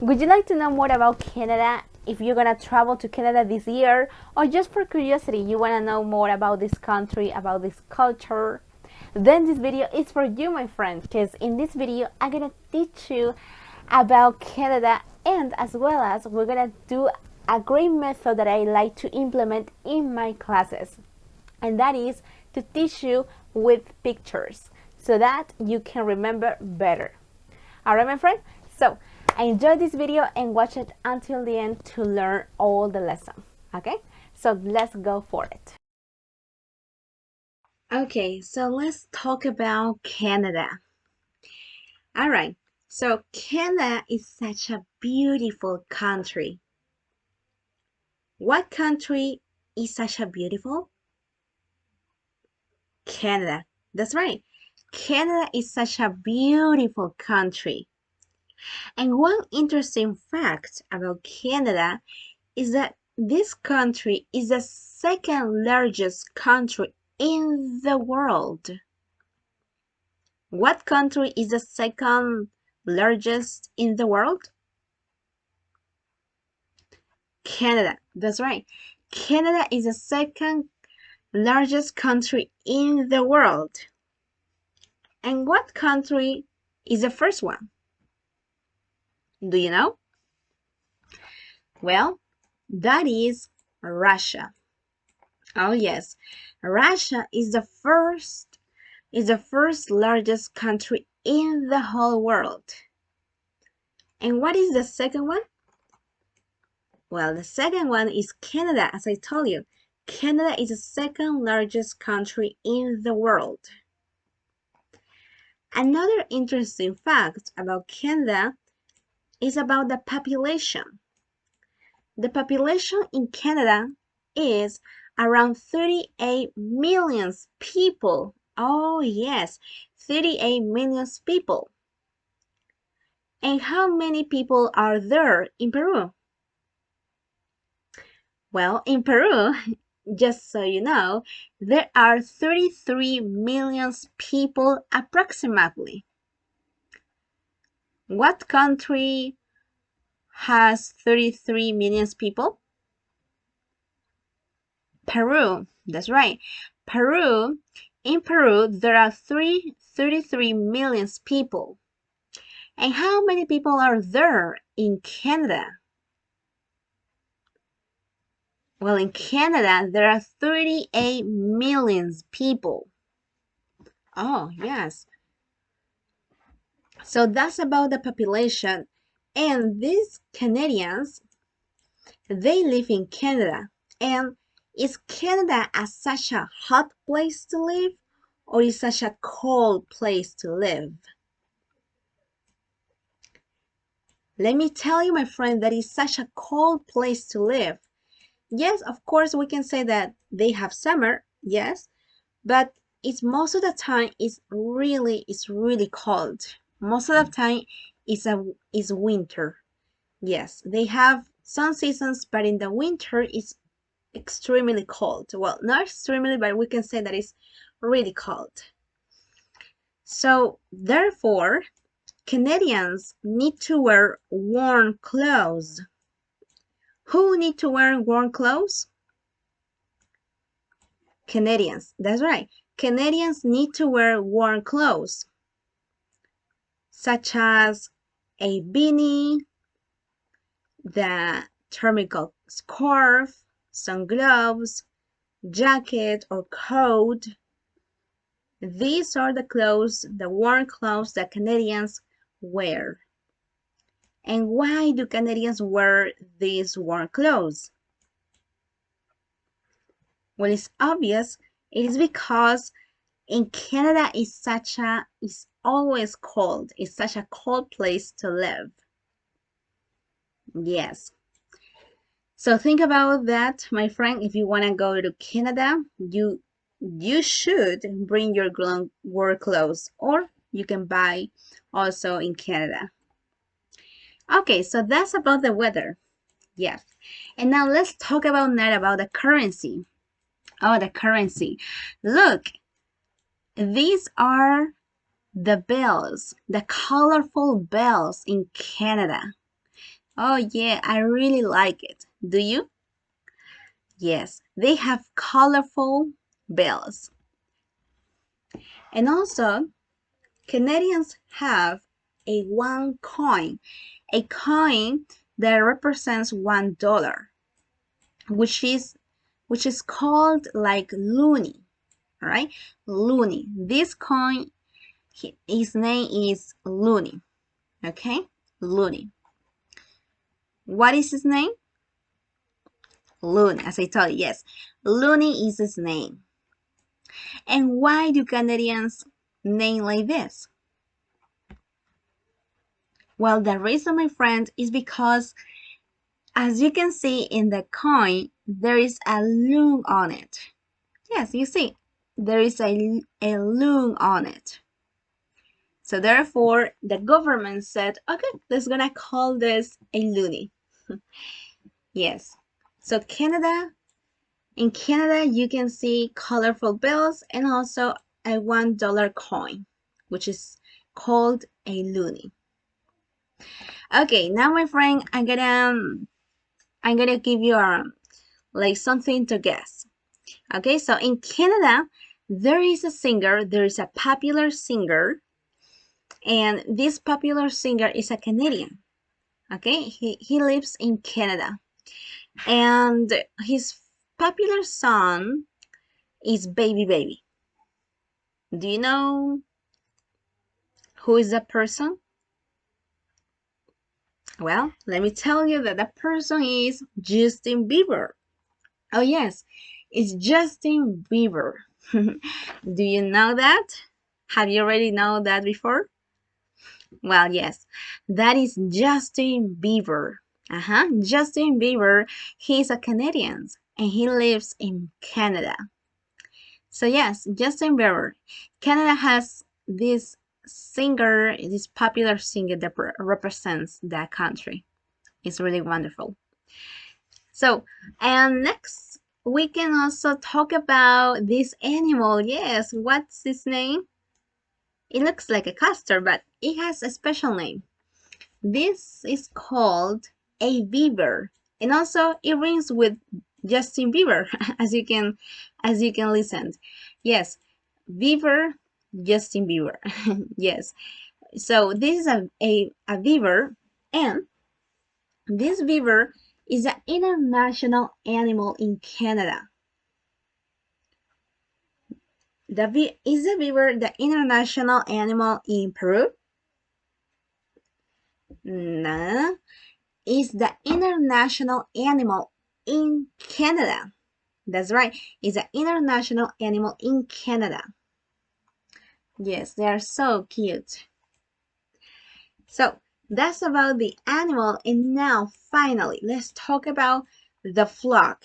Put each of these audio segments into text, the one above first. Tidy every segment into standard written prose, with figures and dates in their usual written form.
Would you like to know more about Canada? If you're gonna travel to Canada this year, or just for curiosity, you wanna know more about this country, about this culture, then this video is for you, my friend, because in this video, I'm gonna teach you about Canada, and as well as we're gonna do a great method that I like to implement in my classes, and that is to teach you with pictures so that you can remember better. Alright, my friend? So, enjoy this video and watch it until the end to learn all the lesson. Okay? So, let's go for it. Okay, so let's talk about Canada. Alright, so Canada is such a beautiful country. What country is such a beautiful? Canada. That's right. Canada is such a beautiful country. And one interesting fact about Canada is that this country is the second largest country in the world. What country is the second largest in the world? Canada. That's right. Canada is the second largest country in the world. And what country is the first one? Do you know? Well, that is Russia. Oh yes, Russia is the first largest country in the whole world. And what is the second one? Well, the second one is Canada, as I told you. Canada is the second largest country in the world. Another interesting fact about Canada is about the population. The population in Canada is around 38 million people. Oh yes, 38 million people. And how many people are there in Peru? Well, in Peru, just so you know, there are 33 million people approximately. What country has 33 million people? Peru. That's right. Peru. In Peru, there are 33 million people. And how many people are there in Canada? Well, in Canada, there are 38 million people. Oh, yes. So that's about the population. And these Canadians, they live in Canada. And is Canada such a hot place to live, or is such a cold place to live? Let me tell you, my friend, that it's such a cold place to live. Yes, of course, we can say that they have summer, yes, but it's most of the time it's really cold. Most of the time it's winter. Yes, they have some seasons, but in the winter it's extremely cold. Well, not extremely, but we can say that it's really cold. So therefore, Canadians need to wear warm clothes. Who need to wear warm clothes? Canadians. That's right. Canadians need to wear warm clothes, such as a beanie, the thermal scarf, some gloves, jacket or coat. These are the clothes, the warm clothes that Canadians wear. And why do Canadians wear these warm clothes? Well, it's obvious. It is because in Canada it's always cold. It's such a cold place to live. Yes. So think about that, my friend. If you want to go to Canada, you should bring your work clothes, or you can buy also in Canada. Okay, so that's about the weather. Yes. And now let's talk about the currency. Oh, the currency. Look, these are the bells, the colorful bells in Canada. Oh yeah, I really like it. Do you? Yes, they have colorful bells. And also, Canadians have a one coin, a coin that represents $1, which is called like loonie, right? Loonie. This coin, his name is Loonie. Okay, Loonie. What is his name? Loon, as I told you, yes. Loonie is his name. And why do Canadians name like this? Well, the reason, my friend, is because as you can see in the coin, there is a loon on it. Yes, you see, there is a loon on it. So therefore, the government said, okay, let's gonna call this a loonie. Yes. So in Canada, you can see colorful bills and also a $1 coin, which is called a loonie. Okay, now my friend, I'm gonna give you like something to guess. Okay, so in Canada, there is a popular singer, and this popular singer is a Canadian. Okay, he lives in Canada, and his popular song is Baby Baby. Do you know who is that person? Well, let me tell you that that person is Justin Bieber. Oh yes, it's Justin Bieber. Do you know that? Have you already know that before? Well, yes, that is Justin Bieber. Justin Bieber, he's a Canadian and he lives in Canada. So yes, Justin Bieber. Canada has this singer, this popular singer that represents that country. It's really wonderful. So, and next we can also talk about this animal. Yes, what's its name? It looks like a castor, but it has a special name. This is called a beaver, and also it rings with Justin Bieber, as you can listen. Yes, beaver, Justin Bieber. Yes. So this is a beaver, and this beaver is an international animal in Canada. Is the beaver the international animal in Peru? No, it's the international animal in Canada. That's right, it's an international animal in Canada. Yes, they are so cute. So that's about the animal, and now finally, let's talk about the flock.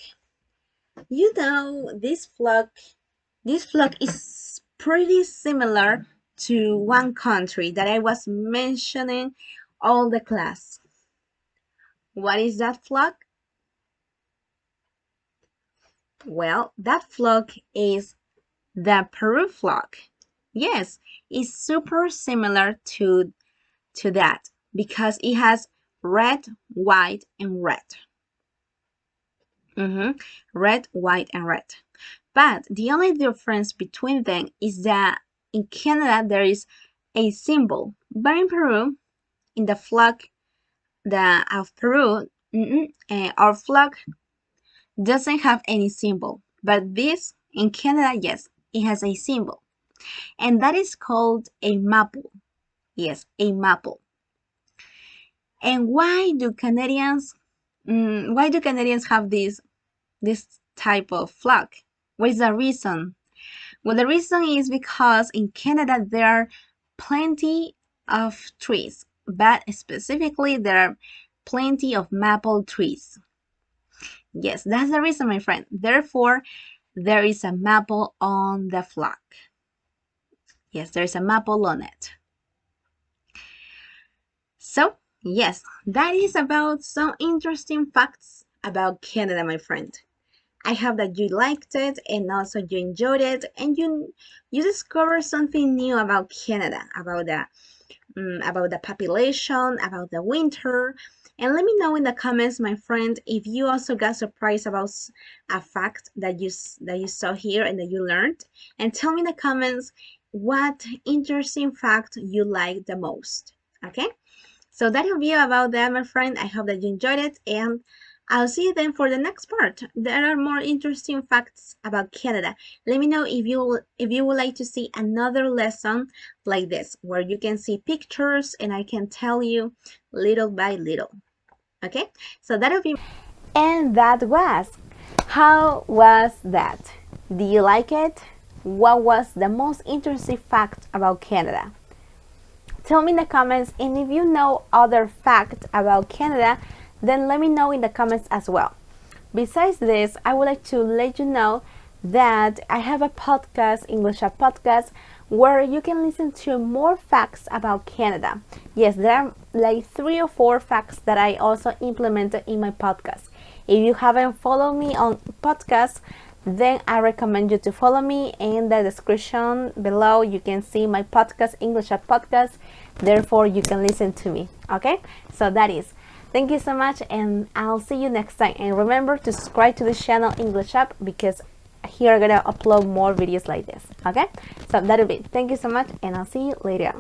You know, this flock is pretty similar to one country that I was mentioning all the class. What is that flock? Well, that flock is the Peru flock. Yes, it's super similar to that because it has red, white, and red. Red, white, and red. But the only difference between them is that in Canada there is a symbol, but in Peru, in the flag of Peru, our flag doesn't have any symbol. But this in Canada, yes, it has a symbol, and that is called a maple. Yes, a maple. And why do Canadians have this type of flag? What is the reason? Well, the reason is because in Canada there are plenty of trees, but specifically there are plenty of maple trees. Yes, that's the reason, my friend. Therefore, there is a maple on the flag. Yes, there's a maple on it. So, yes, that is about some interesting facts about Canada, my friend. I hope that you liked it and also you enjoyed it and you discovered something new about Canada, about about the population, about the winter. And let me know in the comments, my friend, if you also got surprised about a fact that you saw here and that you learned. And tell me in the comments what interesting fact you like the most. Okay? So that will be about that, my friend. I hope that you enjoyed it, and I'll see you then for the next part. There are more interesting facts about Canada. Let me know if you would like to see another lesson like this, where you can see pictures and I can tell you little by little. Okay? So that'll be. And that was. How was that? Do you like it? What was the most interesting fact about Canada? Tell me in the comments, and if you know other facts about Canada, then let me know in the comments as well. Besides this, I would like to let you know that I have a podcast, English Up Podcast, where you can listen to more facts about Canada. Yes, there are like 3 or 4 facts that I also implemented in my podcast. If you haven't followed me on podcast, then I recommend you to follow me. In the description below you can see my podcast, English Up Podcast, therefore you can listen to me. Okay, so that is. Thank you so much, and I'll see you next time. And remember to subscribe to this channel, English Up, because here I'm gonna upload more videos like this. Okay, so that'll be it. Thank you so much, and I'll see you later on.